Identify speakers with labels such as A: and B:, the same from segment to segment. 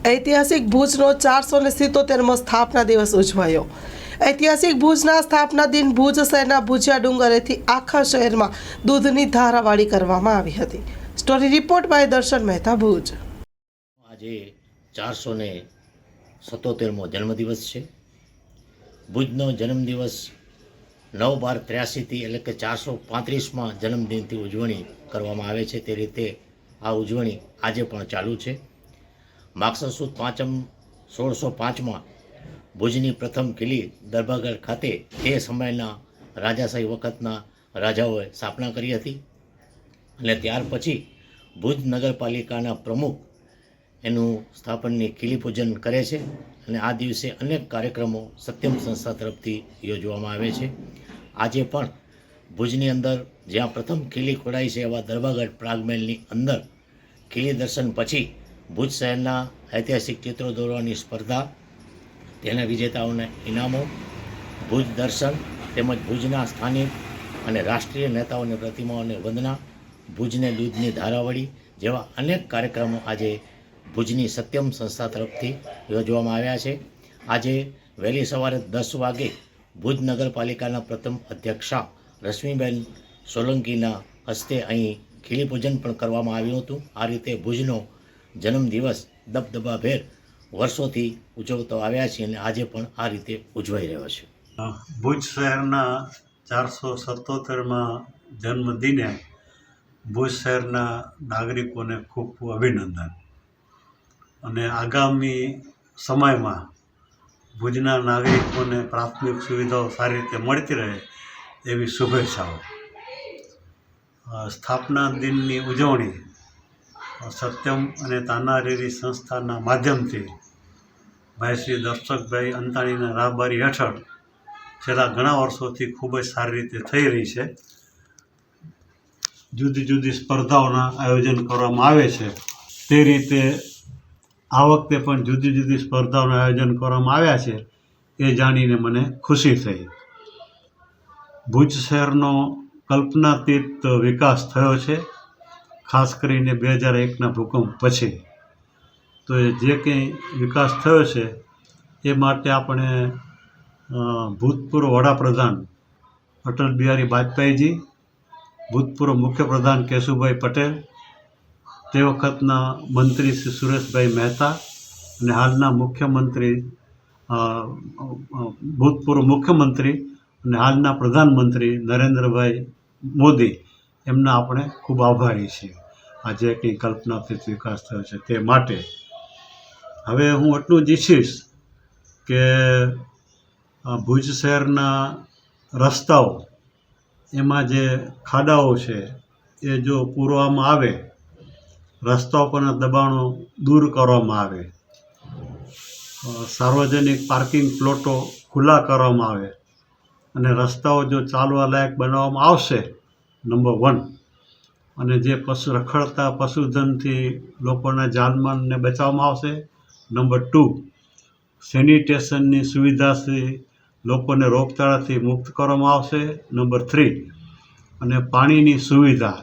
A: ઐતિહાસિક ભુજનો 477મો સ્થાપના દિવસ ઉજવાયો। ઐતિહાસિક ભુજના સ્થાપના દિન ભુજ શહેરના ભુજિયા ડુંગરેથી આખા શહેરમાં દૂધની ધારાવાળી કરવામાં આવી હતી। સ્ટોરી રિપોર્ટ બાય દર્શન મહેતા, ભુજ।
B: આજે 477મો જન્મદિવસ છે। ભુજનો જન્મદિવસ 9/12/83થી એટલે કે 435માં જન્મદિનથી ઉજવણી કરવામાં આવે છે। તે રીતે આ ઉજવણી આજે પણ ચાલુ છે। માગસર સુદ પાંચમ 1605માં ભુજની પ્રથમ કિલ્લી દરબારગઢ ખાતે તે સમયના રાજાશાહી વખતના રાજાઓએ સ્થાપના કરી હતી અને ત્યાર પછી ભુજ નગરપાલિકાના પ્રમુખ એનું સ્થાપનની કિલ્લી પૂજન કરે છે અને આ દિવસે અનેક કાર્યક્રમો સત્યમ સંસ્થા તરફથી યોજવામાં આવે છે। આજે પણ ભુજની અંદર જ્યાં પ્રથમ કિલ્લી ખોડાઈ છે એવા દરબારગઢ પ્રાગમહેલની અંદર કિલ્લી દર્શન પછી ભુજ શહેરના ઐતિહાસિક ચિત્રો દોરવાની સ્પર્ધા, તેના વિજેતાઓને ઇનામો, ભુજ દર્શન તેમજ ભુજના સ્થાનિક અને રાષ્ટ્રીય નેતાઓની પ્રતિમાઓને વંદના, ભુજને દૂધની ધારાવાળી જેવા અનેક કાર્યક્રમો આજે ભુજની સત્યમ સંસ્થા તરફથી યોજવામાં આવ્યા છે। આજે વહેલી સવારે 10 વાગે ભુજ નગરપાલિકાના પ્રથમ અધ્યક્ષા રશ્મિબેન સોલંકીના હસ્તે અહીં ખીલી પૂજન પણ કરવામાં આવ્યું હતું। આ રીતે ભુજનો જન્મદિવસ દબદબાભેર વર્ષોથી ઉજવતો આવ્યા છે અને આજે પણ આ રીતે ઉજવાઈ રહ્યો છે।
C: ભુજ શહેરના 477માં જન્મદિને ભુજ શહેરના નાગરિકોને ખૂબ ખૂબ અભિનંદન અને આગામી સમયમાં ભુજના નાગરિકોને પ્રાથમિક સુવિધાઓ સારી રીતે મળતી રહે એવી શુભેચ્છાઓ। સ્થાપના દિનની ઉજવણી સત્યમ અને તાનારીરી સંસ્થાના માધ્યમથી ભાઈ શ્રી દર્શકભાઈ અંતાણીના રાહબારી હેઠળ છેલ્લા ઘણા વર્ષોથી ખૂબ જ સારી રીતે થઈ રહી છે। જુદી જુદી સ્પર્ધાઓના આયોજન કરવામાં આવે છે। તે રીતે આ વખતે પણ જુદી જુદી સ્પર્ધાઓનું આયોજન કરવામાં આવ્યા છે એ જાણીને મને ખુશી થઈ। ભુજ શહેરનો કલ્પનાતીત વિકાસ થયો છે, ખાસ કરીને 2001ના ભૂકંપ પછી। તો જે કંઈ વિકાસ થયો છે એ માટે આપણે ભૂતપૂર્વ વડાપ્રધાન અટલ બિહારી વાજપેયીજી, ભૂતપૂર્વ મુખ્યપ્રધાન કેશુભાઈ પટેલ, તે વખતના મંત્રી શ્રી સુરેશભાઈ મહેતા અને હાલના મુખ્યમંત્રી ભૂતપૂર્વ મુખ્યમંત્રી અને હાલના પ્રધાનમંત્રી નરેન્દ્રભાઈ મોદી, એમના આપણે ખૂબ આભારી છીએ આ જે કંઈ કલ્પનાતીત વિકાસ થયો છે તે માટે। હવે હું એટલું જ ઈચ્છીશ કે ભુજ શહેરના રસ્તાઓ એમાં જે ખાડાઓ છે એ જો પૂરવામાં આવે, રસ્તાઓ પરના દબાણો દૂર કરવામાં આવે, સાર્વજનિક પાર્કિંગ પ્લોટો ખુલ્લા કરવામાં આવે અને રસ્તાઓ જો ચાલવા લાયક બનાવવામાં આવશે નંબર 1, અને જે રખડતા પશુધનથી લોકોના જાનમાલને બચાવવામાં આવશે નંબર 2, સેનિટેશનની સુવિધાથી લોકોને રોગચાળાથી મુક્ત કરવામાં આવશે નંબર 3, અને પાણીની સુવિધા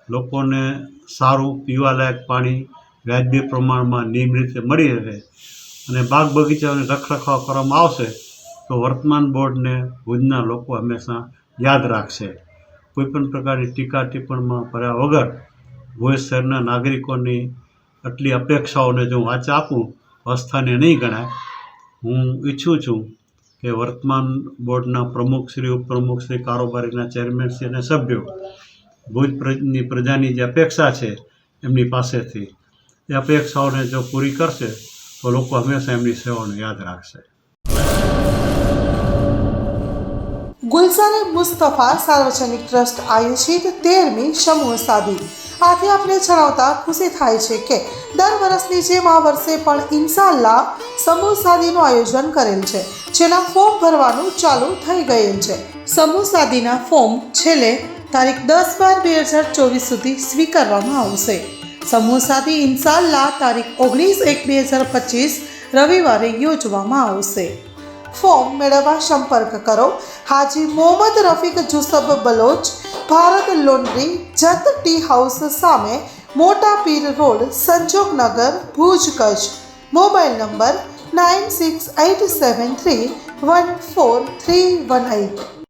C: લોકોને સારું પીવાલાયક પાણી વ્યાજબી પ્રમાણમાં નિયમિત રીતે મળી રહે અને બાગ બગીચાઓને રખરખાવ કરવામાં આવશે તો વર્તમાન બોર્ડને ભુજના લોકો હંમેશા યાદ રાખશે। કોઈપણ પ્રકારની ટીકા ટિપ્પણીમાં ભર્યા વગર ભુજ શહેરના નાગરિકોની આટલી અપેક્ષાઓને જો વાચા આપું અસ્થાને નહીં ગણાય। હું ઈચ્છું છું કે વર્તમાન બોર્ડના પ્રમુખશ્રી, ઉપપ્રમુખશ્રી, કારોબારીના ચેરમેનશ્રી અને સભ્યો ભુજની પ્રજાની જે અપેક્ષા છે એમની પાસેથી એ અપેક્ષાઓને જો પૂરી કરશે તો લોકો હંમેશા એમની સેવાઓને યાદ રાખશે।
A: ગુલઝારે મુસ્તફા સાર્વજનિક ટ્રસ્ટ આયોજિત 13મી સમૂહ શાદી। આથી આપણે જણાવતા ખુશી થાય છે કે દર વર્ષની જેમ આ વર્ષે પણ ઇન્શાઅલ્લાહ સમૂહ શાદીનું આયોજન કરેલ છે, જેના ફોર્મ ભરવાનું ચાલુ થઈ ગયેલ છે। સમૂહ શાદીના ફોર્મ છેલ્લે તારીખ 10/12/2024 સુધી સ્વીકારવામાં આવશે। સમૂહ શાદી ઇન્શાઅલ્લાહ તારીખ 19/1/2025 રવિવારે યોજવામાં આવશે। ફોર્મ મેળવવા સંપર્ક કરો Haji Mohammad Rafiq Jusab Baloch, Bharat laundry, Jat tea house સામે, મોટા Pir road, Sanjognagar, Bhuj, Kutch. Mobile number 9687314318.